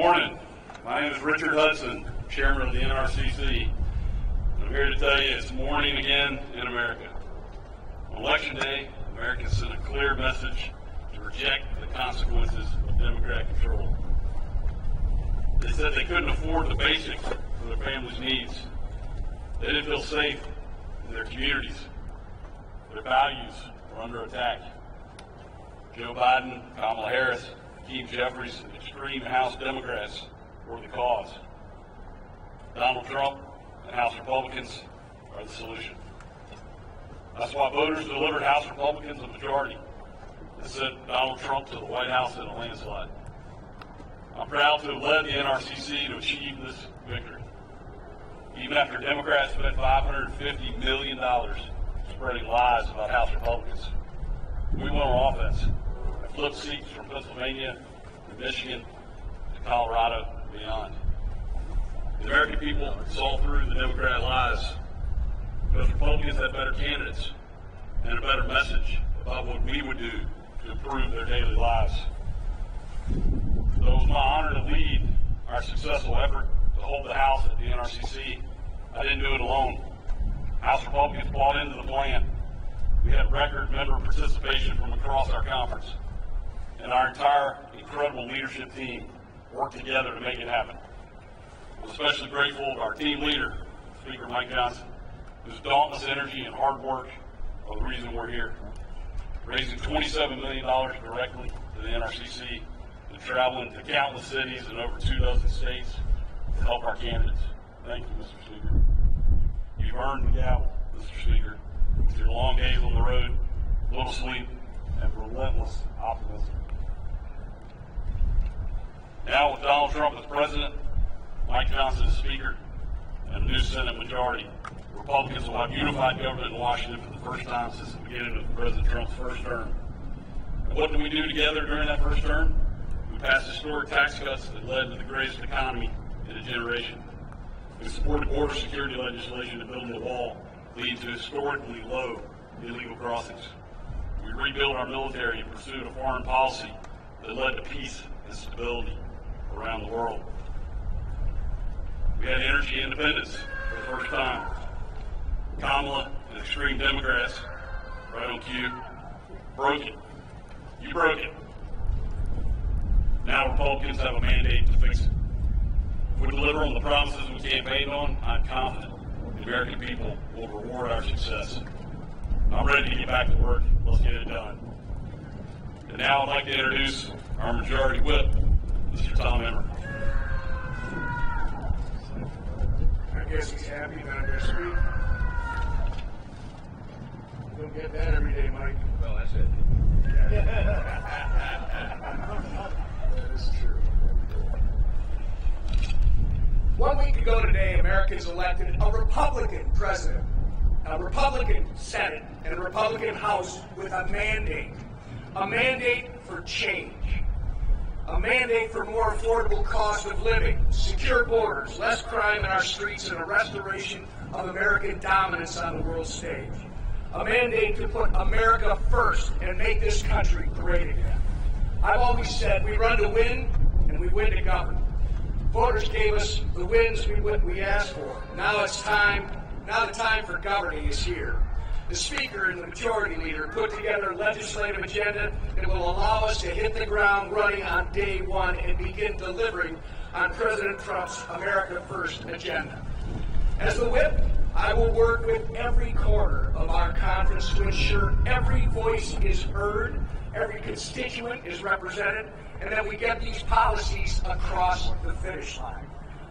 Morning. My name is Richard Hudson, Chairman of the NRCC. I'm here to tell you it's morning again in America. On Election Day, Americans sent a clear message to reject the consequences of Democrat control. They said they couldn't afford the basics for their families' needs. They didn't feel safe in their communities. Their values were under attack. Joe Biden, Kamala Harris, Keith Jeffries, and extreme House Democrats were the cause. Donald Trump and House Republicans are the solution. That's why voters delivered House Republicans a majority and sent Donald Trump to the White House in a landslide. I'm proud to have led the NRCC to achieve this victory. Even after Democrats spent $550 million spreading lies about House Republicans, we went on offense and flipped seats from Pennsylvania to Michigan to Colorado and beyond. The American people saw through the Democrat lies because Republicans had better candidates and a better message about what we would do to improve their daily lives. So it was my honor to lead our successful effort to hold the House at the NRCC. I didn't do it alone. House Republicans bought into the plan. We had record member participation from across our conference, and our entire incredible leadership team worked together to make it happen. I'm especially grateful to our team leader, Speaker Mike Johnson, whose dauntless energy and hard work are the reason we're here, raising $27 million directly to the NRCC and traveling to countless cities in over 24 states to help our candidates. Thank you, Mr. Speaker. You've earned the gavel, Mr. Speaker, with your long days on the road, little sleep, and relentless optimism. Now, with Donald Trump as president, Mike Johnson as Speaker, and a new Senate majority, Republicans will have unified government in Washington for the first time since the beginning of President Trump's first term. And what did we do together during that first term? We passed historic tax cuts that led to the greatest economy in a generation. We supported border security legislation to build a wall leading to historically low illegal crossings. We rebuilt our military and pursued a foreign policy that led to peace and stability around the world. We had energy independence for the first time. Kamala and extreme Democrats, right on cue, broke it. You broke it. Now Republicans have a mandate to fix it. If we deliver on the promises we campaigned on, I'm confident the American people will reward our success. I'm ready to get back to work. Let's get it done. And now I'd like to introduce our Majority Whip, Mr. Tom Emmer. I guess he's happy that I'm going to speak. You don't get that every day, Mike. Well, that's it. That is true. 1 week ago today, Americans elected a Republican president, a Republican Senate, and a Republican House with a mandate for change. A mandate for more affordable cost of living, secure borders, less crime in our streets, and a restoration of American dominance on the world stage. A mandate to put America first and make this country great again. I've always said we run to win and we win to govern. Voters gave us the wins we asked for. Now it's time. Now the time for governing is here. The Speaker and the Majority Leader put together a legislative agenda that will allow us to hit the ground running on day one and begin delivering on President Trump's America First agenda. As the whip, I will work with every corner of our conference to ensure every voice is heard, every constituent is represented, and that we get these policies across the finish line.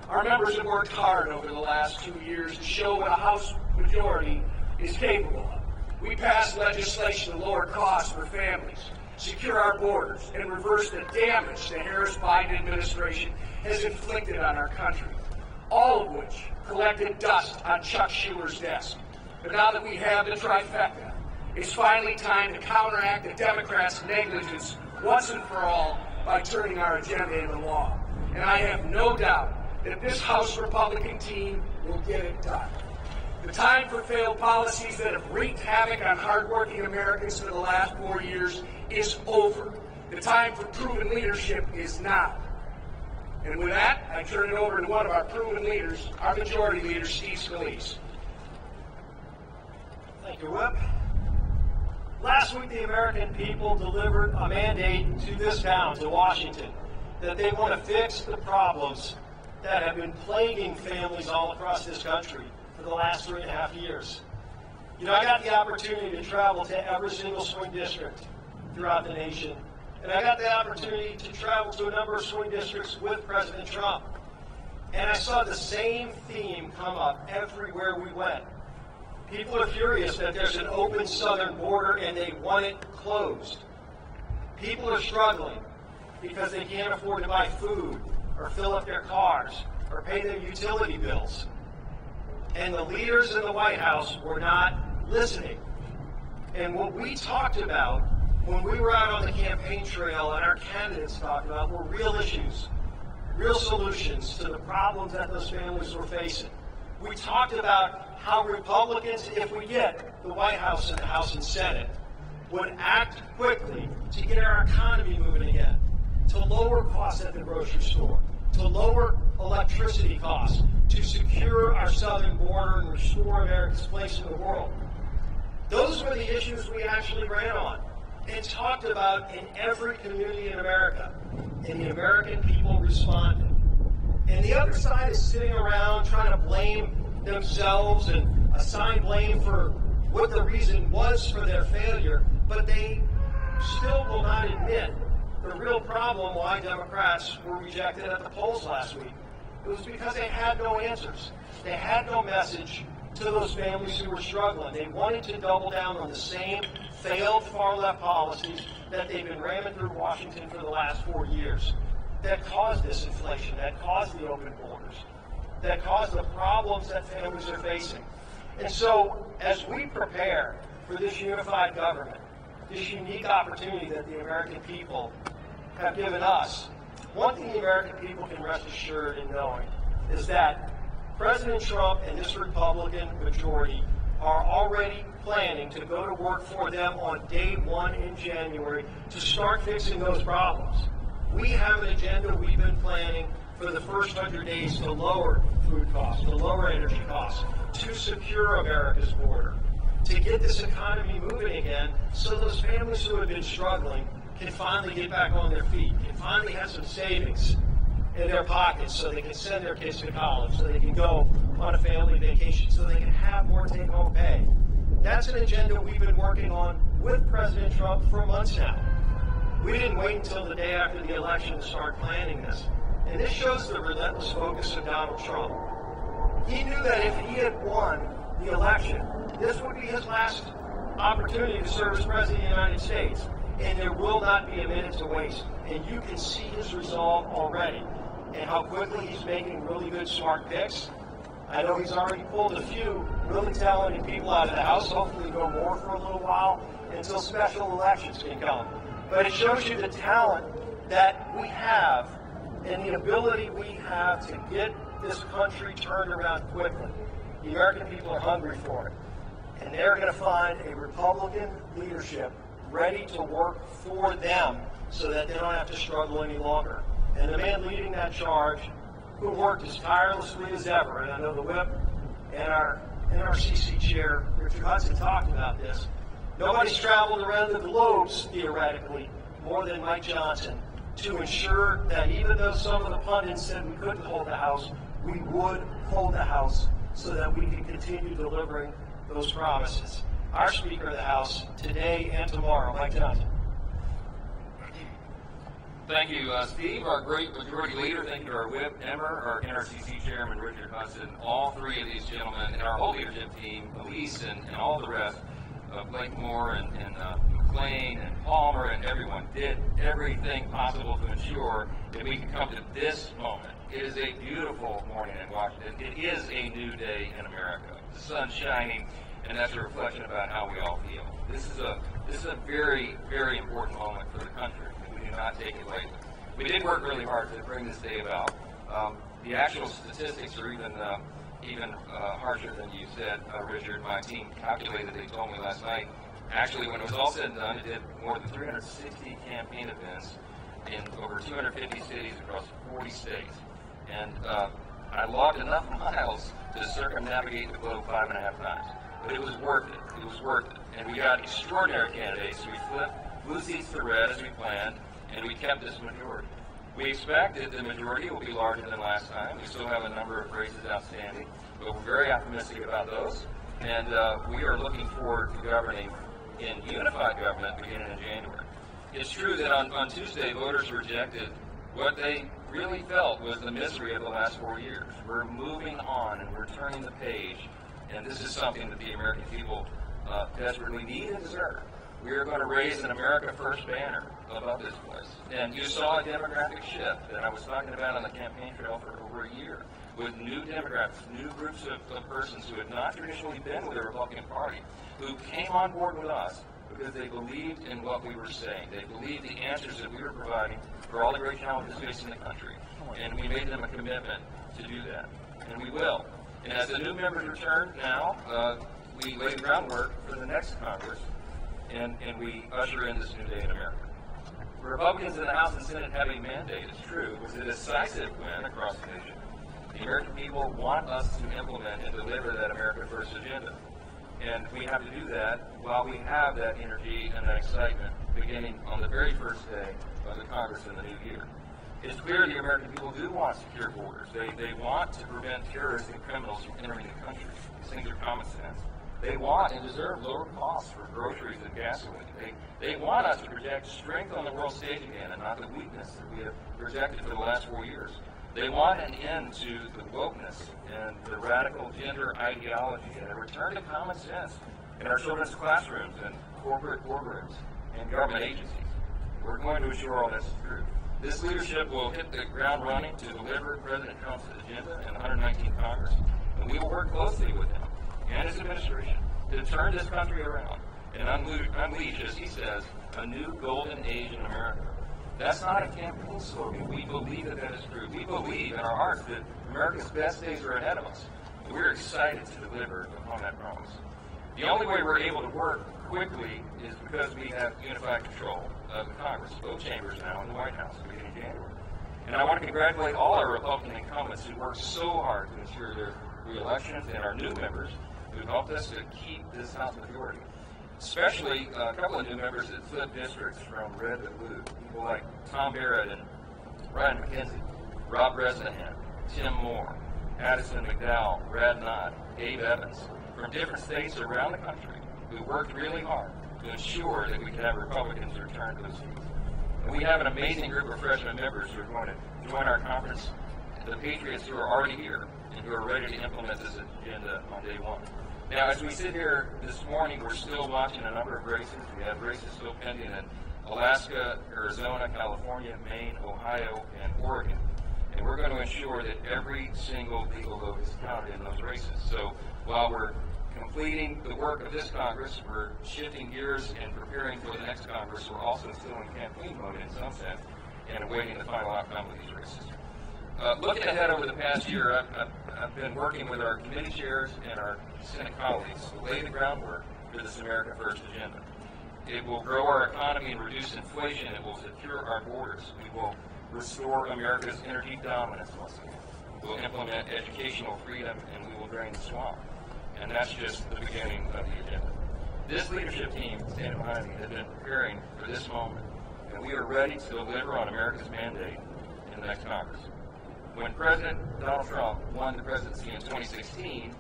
Our members have worked hard over the last 2 years to show what a House majority is capable of. We passed legislation to lower costs for families, secure our borders, and reverse the damage the Harris-Biden administration has inflicted on our country, all of which collected dust on Chuck Schumer's desk. But now that we have the trifecta, it's finally time to counteract the Democrats' negligence once and for all by turning our agenda into law. And I have no doubt that this House Republican team will get it done. The time for failed policies that have wreaked havoc on hardworking Americans for the last 4 years is over. The time for proven leadership is now. And with that, I turn it over to one of our proven leaders, our majority leader, Steve Scalise. Thank you, Whip. Last week, the American people delivered a mandate to this town, to Washington, that they want to fix the problems that have been plaguing families all across this country for the last 3.5 years. You know, I got the opportunity to travel to every single swing district throughout the nation, and I got the opportunity to travel to a number of swing districts with President Trump. And I saw the same theme come up everywhere we went. People are furious that there's an open southern border and they want it closed. People are struggling because they can't afford to buy food or fill up their cars or pay their utility bills. And the leaders in the White House were not listening. And what we talked about when we were out on the campaign trail and our candidates talked about were real issues, real solutions to the problems that those families were facing. We talked about how Republicans, if we get the White House and the House and Senate, would act quickly to get our economy moving again, to lower costs at the grocery store, to lower electricity costs, to secure our southern border and restore America's place in the world. Those were the issues we actually ran on and talked about in every community in America. And the American people responded. And the other side is sitting around trying to blame themselves and assign blame for what the reason was for their failure, but they still will not admit the real problem why Democrats were rejected at the polls last week. It was because they had no answers. They had no message to those families who were struggling. They wanted to double down on the same failed far-left policies that they've been ramming through Washington for the last 4 years that caused this inflation, that caused the open borders, that caused the problems that families are facing. And so, as we prepare for this unified government, this unique opportunity that the American people have given us, one thing the American people can rest assured in knowing is that President Trump and this Republican majority are already planning to go to work for them on day 1 in January to start fixing those problems. We have an agenda we've been planning for the first 100 days to lower food costs, to lower energy costs, to secure America's border, to get this economy moving again so those families who have been struggling can finally get back on their feet, can finally have some savings in their pockets so they can send their kids to college, so they can go on a family vacation, so they can have more take-home pay. That's an agenda we've been working on with President Trump for months now. We didn't wait until the day after the election to start planning this. And this shows the relentless focus of Donald Trump. He knew that if he had won the election, this would be his last opportunity to serve as President of the United States. And there will not be a minute to waste. And you can see his resolve already and how quickly he's making really good, smart picks. I know he's already pulled a few really talented people out of the House, hopefully go more for a little while until special elections can come. But it shows you the talent that we have and the ability we have to get this country turned around quickly. The American people are hungry for it. And they're going to find a Republican leadership ready to work for them so that they don't have to struggle any longer. And the man leading that charge, who worked as tirelessly as ever, and I know the whip and our NRCC chair, Richard Hudson, talked about this. Nobody's traveled around the globe, theoretically, more than Mike Johnson, to ensure that even though some of the pundits said we couldn't hold the House, we would hold the House so that we can continue delivering those promises. Our Speaker of the House, today and tomorrow, Mike Johnson. Thank you, Steve, our great majority leader. Thank you to our whip, Emmer, our NRCC chairman, Richard Hudson, all three of these gentlemen, and our whole leadership team, Elise and all the rest, Blakemore and McLean and Palmer and everyone did everything possible to ensure that we could come to this moment. It is a beautiful morning in Washington. It is a new day in America. The sun's shining, and that's a reflection about how we all feel. This is a very, very important moment for the country. Not take it lightly. We did work really hard to bring this day about. The actual statistics are even harsher than you said, Richard. My team calculated, they told me last night. Actually, when it was all said and done, it did more than 360 campaign events. in over 250 cities across 40 states. And I logged enough miles to circumnavigate the globe 5.5 times. But it was worth it. It was worth it. And we got extraordinary candidates. We flipped blue seats to red as we planned, and we kept this majority. We expect that the majority will be larger than last time. We still have a number of races outstanding, but we're very optimistic about those. And we are looking forward to governing in unified government beginning in January. It's true that on Tuesday, voters rejected what they really felt was the misery of the last 4 years. We're moving on and we're turning the page, and this is something that the American people desperately need and deserve. We are going to raise an America First banner above this place. And you saw a demographic shift that I was talking about on the campaign trail for over a year, with new demographics, new groups of persons who had not traditionally been with the Republican Party, who came on board with us because they believed in what we were saying. They believed the answers that we were providing for all the great challenges facing the country. And we made them a commitment to do that. And we will. And as the new members return now, we lay the groundwork for the next Congress, and we usher in this new day in America. The Republicans in the House and Senate have a mandate, it's true. It was a decisive win across the nation. The American people want us to implement and deliver that America First agenda. And we have to do that while we have that energy and that excitement beginning on the very first day of the Congress in the new year. It's clear the American people do want secure borders. They want to prevent terrorists and criminals from entering the country. These things are common sense. They want and deserve lower costs for groceries and gasoline. They want us to project strength on the world stage again and not the weakness that we have projected for the last 4 years. They want an end to the wokeness and the radical gender ideology and a return to common sense in our children's classrooms and corporate boardrooms and government agencies. We're going to ensure all this is true. This leadership will hit the ground running to deliver President Trump's agenda in the 119th Congress, and we will work closely with him and his administration to turn this country around and unleash, as he says, a new golden age in America. That's not a campaign slogan. We believe that that is true. We believe in our hearts that America's best days are ahead of us. And we're excited to deliver upon that promise. The only way we're able to work quickly is because we have unified control of the Congress, both chambers now in the White House beginning in January. And I want to congratulate all our Republican incumbents who worked so hard to ensure their re-elections and our new members who helped us to keep this House majority. Especially a couple of new members that flipped districts from red to blue. People like Tom Barrett and Ryan McKenzie, Rob Bresnahan, Tim Moore, Addison McDowell, Brad Knott, Dave Evans, from different states around the country who worked really hard to ensure that we could have Republicans return to the seats. And we have an amazing group of freshman members who are going to join our conference, the Patriots who are already here and who are ready to implement this agenda on day one. Now, as we sit here this morning, we're still watching a number of races. We have races still pending in Alaska, Arizona, California, Maine, Ohio, and Oregon. And we're going to ensure that every single legal vote is counted in those races. So while we're completing the work of this Congress, we're shifting gears and preparing for the next Congress. We're also still in campaign mode in some sense and awaiting the final outcome of these races. Looking ahead over the past year, I've been working with our committee chairs and our Senate colleagues to lay the groundwork for this America First agenda. It will grow our economy and reduce inflation. It will secure our borders. We will restore America's energy dominance once again. We'll implement educational freedom, and we will drain the swamp. And that's just the beginning of the agenda. This leadership team standing behind me has been preparing for this moment, and we are ready to deliver on America's mandate in the next Congress. When President Donald Trump won the presidency in 2016,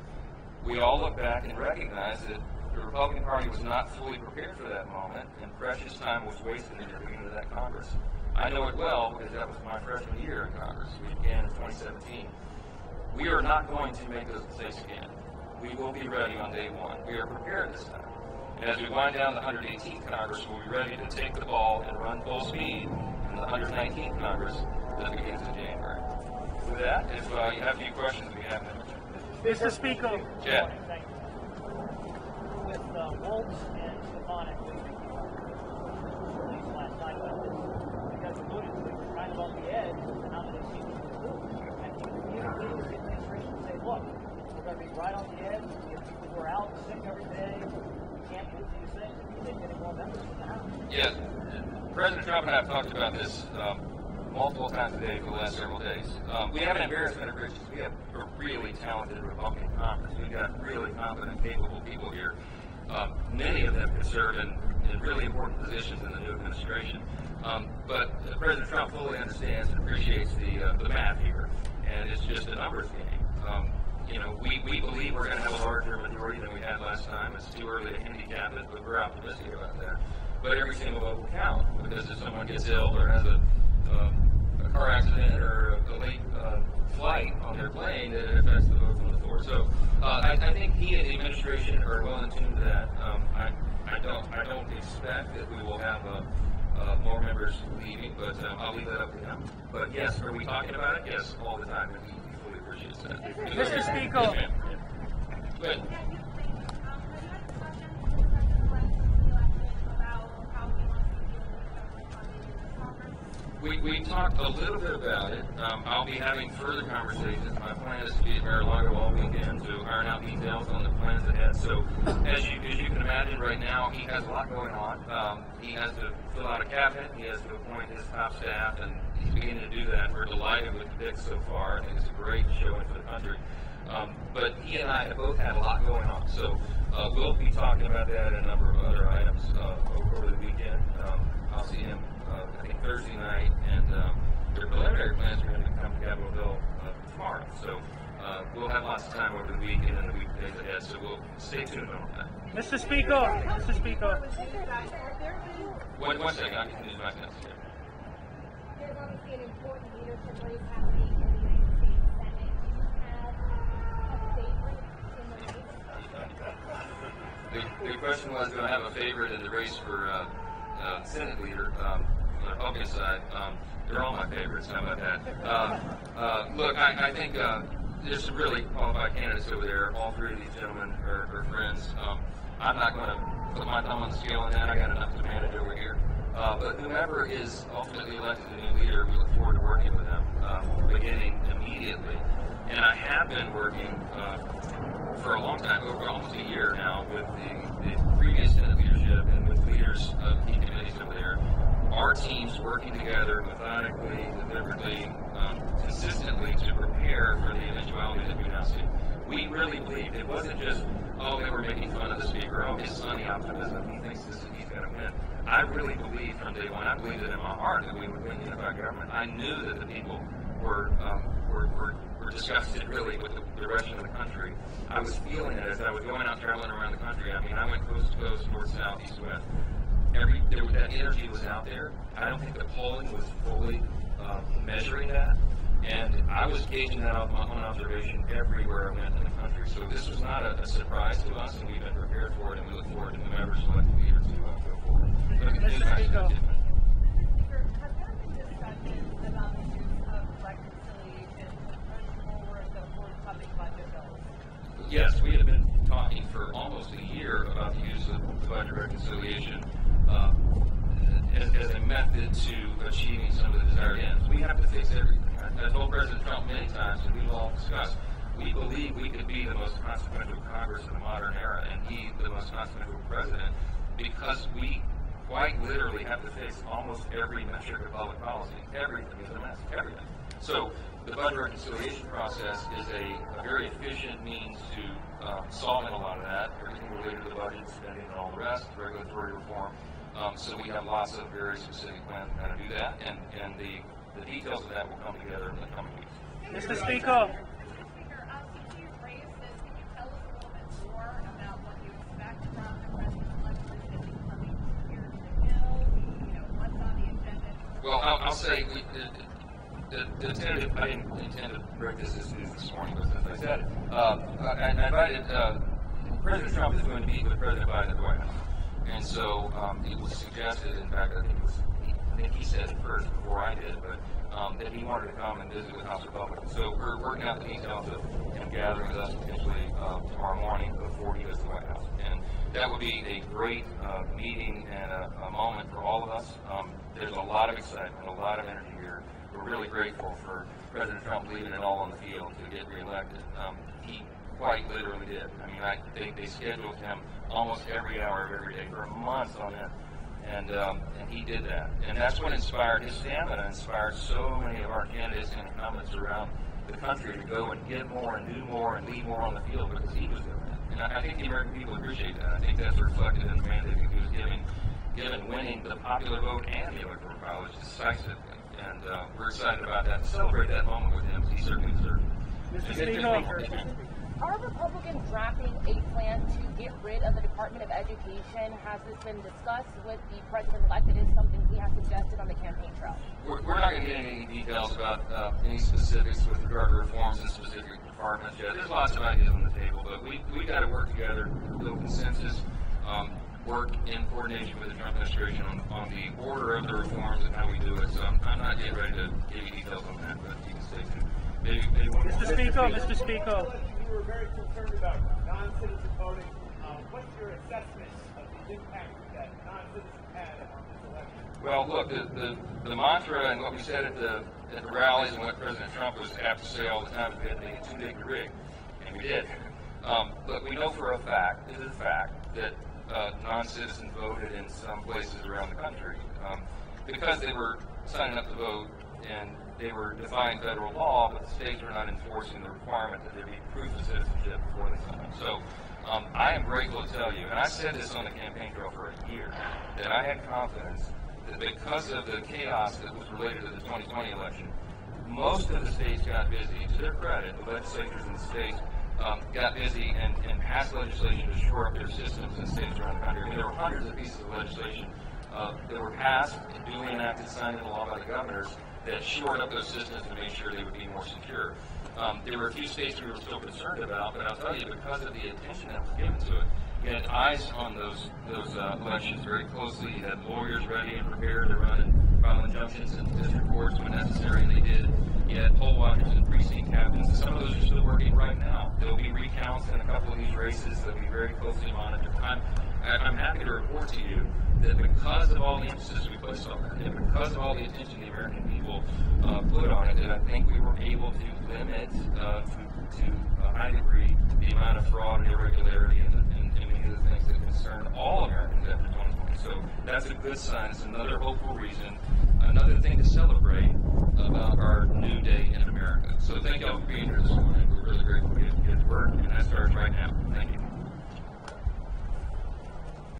we all look back and recognize that the Republican Party was not fully prepared for that moment, and precious time was wasted in the beginning of that Congress. I know it well because that was my freshman year in Congress. We began in 2017. We are not going to make those mistakes again. We will be ready on day one. We are prepared this time. And as we wind down the 118th Congress, we'll be ready to take the ball and run full speed in the 119th Congress that begins in January. With that, if you have a few questions, we have them. Mr. Speaker. Chad. Thank you. With Wolves and Stefanik leaving release last night about this, because alluded to, we're kind of on the edge and how they seem to do. And can the administration say, look, we're going to be right on the edge, we have people who are out sick every day, we can't do these things, if you take any more members from the House? Yes. President Trump and I have talked about this multiple times a day for the last several days. We have an embarrassment of riches. We have a really talented Republican Congress. We've got really competent, capable people here. Many of them could serve in really important positions in the new administration. But President Trump fully understands and appreciates the math here, and it's just a numbers game. We believe we're going to have a larger majority than we had last time. It's too early to handicap it, but we're optimistic about that. But every single vote will count, because if someone gets ill or has a car accident or a late flight on their plane, then it affects the vote from the floor. So I think he and the administration are well in tune to that. I don't expect that we will have more members leaving, but I'll leave that up to him. But yes, are we talking about it? Yes, all the time, and he fully appreciates that. Mr. Speaker. Yes, go ahead. We talked a little bit about it. I'll be having further conversations. My plan is to be at Mar-a-Lago all weekend to iron out details on the plans ahead. So, as you can imagine, right now he has a lot going on. He has to fill out a cabinet. He has to appoint his top staff, and he's beginning to do that. We're delighted with the pick so far. I think it's a great showing for the country. But he and I have both had a lot going on. So we'll be talking about that and a number of other items over the weekend. I'll see him, I think, Thursday night, and their preliminary plans are going to come to Capitol Hill tomorrow. So we'll have lots of time over the weekend and the weekdays ahead, so we'll stay tuned on that. Mr. Speaker. Mr. Speaker. One second, I can use my pencil here. There's obviously an important leadership race happening in the United States Senate. Do you have a favorite in the race? The question was, do I have a favorite in the race for Senate leader on the Republican side? They're all my favorites. How about that? Look, I think there's some really qualified candidates over there. All three of these gentlemen are friends. I'm not going to put my thumb on the scale on that. I got enough to manage over here. But whoever is ultimately elected the new leader, we look forward to working with them, beginning immediately. And I have been working for a long time, over almost a year now, with the previous Senate leadership and with leaders of key committees over there. Our teams working together methodically, deliberately, consistently to prepare for the eventuality that we now see. We really believed it wasn't just, they were making fun of the speaker, his sunny optimism, he thinks he's going to win. I really believed from day one, I believed it in my heart that we would win unified government. I knew that the people were disgusted really with the direction of the country. I was feeling it as I was going out traveling around the country. I mean, I went coast to coast, north, south, east, west. That energy was out there. I don't think the polling was fully measuring that. And I was gauging that off my own observation everywhere I went in the country. So this was not a surprise to us, and we've been prepared for it, and we look forward to whoever selected leaders to go forward. Mr. Speaker. Has there been discussions about the use of reconciliation for the forthcoming budget bills? Yes, we have been talking for almost a year about the use of budget reconciliation as a method to achieving some of the desired ends. We have to fix everything. I told President Trump many times, and we've all discussed, we believe we could be the most consequential Congress in the modern era, and he the most consequential president, because we quite literally have to fix almost every metric of public policy. Everything is a mess. Everything. So the budget reconciliation process is a very efficient means to solving a lot of that, everything related to the budget, spending, and all the rest, regulatory reform. So we have lots of very specific plans on how to do that, and the details of that will come together in the coming weeks. Mr. Speaker. Mr. Speaker, since you've raised this, can you tell us a little bit more about what you expect from the president's legislation coming here to the Hill? What's on the agenda? Well, I'll say the tentative, I didn't intend to break this news this morning, but since I said it, I invited, President Trump is going to meet with President Biden at the White House. And so it was suggested, in fact, I think he said it first before I did, but that he wanted to come and visit with House Republicans. So we're working out the details of him gathering with us potentially tomorrow morning before he goes to the White House. And that would be a great meeting and a moment for all of us. There's a lot of excitement, a lot of energy here. We're really grateful for President Trump leaving it all on the field to get reelected. He quite literally did. I mean, they scheduled him almost every hour of every day for months on end. And he did that. And that's what inspired his stamina, inspired so many of our candidates and incumbents around the country to go and get more and do more and lead more on the field because he was doing it. And I think the American people appreciate that. I think that's reflected in the mandate that he was given winning the popular vote and the electoral college decisively. And we're excited about that and celebrate that moment with him. He certainly deserved it. Mr. Speaker. Are Republicans drafting a plan to get rid of the Department of Education? Has this been discussed with the president-elect? It is something he has suggested on the campaign trail. We're not going to get into any details about any specifics with regard to reforms in specific departments yet. There's lots of ideas on the table, but we got to work together, build consensus, work in coordination with the Trump administration on the order of the reforms and how we do it. So I'm not yet ready to give you details on that, but you can stay tuned. Maybe one more. Mr. Speaker. You were very concerned about non-citizen voting. What's your assessment of the impact that non-citizens had on this election? Well, look, the mantra and what we said at the rallies and what President Trump was apt to say all the time is we had to make it too big to rig, and we did. But we know for a fact, it is a fact, that non-citizens voted in some places around the country because they were signing up to vote and they were defying federal law, but the states were not enforcing the requirement that there be proof of citizenship before they signed up. So I am grateful to tell you, and I said this on the campaign trail for a year, that I had confidence that because of the chaos that was related to the 2020 election, most of the states got busy. To their credit, the legislatures in the states got busy and passed legislation to shore up their systems in states around the country. I mean, there were hundreds of pieces of legislation that were passed and duly enacted, signed into law by the governors that shored up those systems to make sure they would be more secure. There were a few states we were still concerned about, but I'll tell you, because of the attention that was given to it, you had eyes on those elections very closely. You had lawyers ready and prepared to run and file injunctions in district courts when necessary, and they did. You had poll watchers and precinct captains, and some of those are still working right now. There will be recounts in a couple of these races that will be very closely monitored. I'm happy to report to you that because of all the emphasis we placed on that, and because of all the attention the American people put on it, that I think we were able to limit to a high degree the amount of fraud and irregularity and many of the things that concern all Americans after 2020. So that's a good sign. It's another hopeful reason, another thing to celebrate about our new day in America. So thank you all for being here this morning. We're really grateful to get to work, and that starts right now. Thank you.